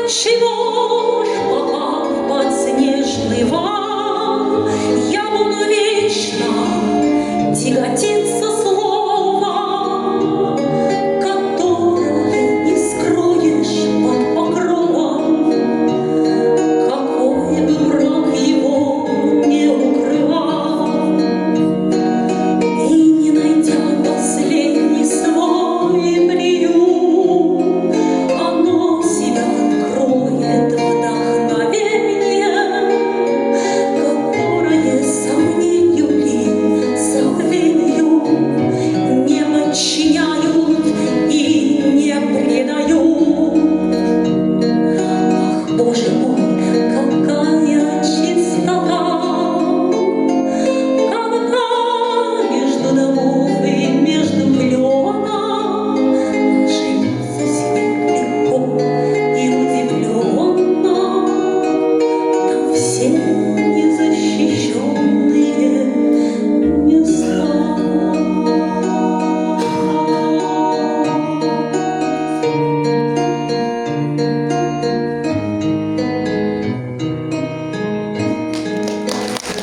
Отчего ж, попав под снежный вал, я буду вечно тяготиться словом, которое не скроешь под покровом, какой бы враг его не укрывал. И не найдя последний свой приют, оно себя откроет вдохновением, которое сомнению ли, забвению не подчиняют и не предают. Ах, Боже мой, какая чистота, когда между домов и между кленов живется себе легко и удивленно, там все незащищенные места.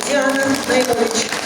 Диана Наилович.